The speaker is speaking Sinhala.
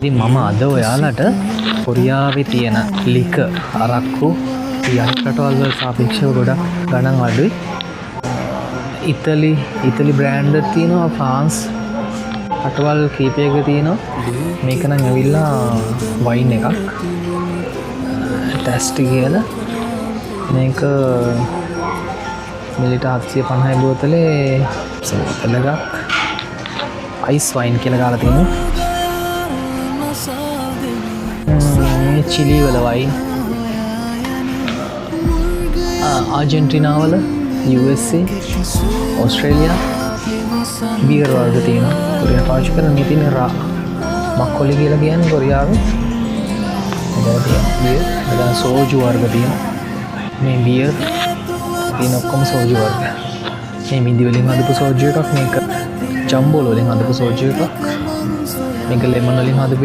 ඉතින් මම අද ඔයාලට කොරියාවේ තියෙන ලික අරක්කු යම් රටවල් වල සාපේක්ෂව ගොඩක් ගණන් අඩුයි. ඉතලි බ්‍රෑන්ඩ් එකක් තියෙනවා, ෆ්‍රාන්ස් රටවල් කීපයක තියෙනවා. මේක නම් ඇවිල්ලා වයින් එකක්. ටෙස්ටි කියලා. මේක මිලිට 750 බෝතලේ බෝතල එකක්. අයිස් වයින් කියලා ගාලා තියෙනවා. චිලි වල වයින්, ආජෙන්ටිනා වල, USA, ඕස්ට්‍රේලියා බීර් වර්ග තියෙනවා. කොරියාව පාවිච්චි කරන මේ තියෙන මක්කොලි කියලා කියන්නේ කොරියාවේ. එතන සෝජු වර්ග තියෙනවා. මේ බීර් තියෙන ඔක්කොම සෝජු වර්ග. මේ මිදි වලින් හදපු සෝජු එකක්, මේක ජම්බෝල වලින් හදපු සෝජු එකක්, මේක ලෙමන් වලින් හදපු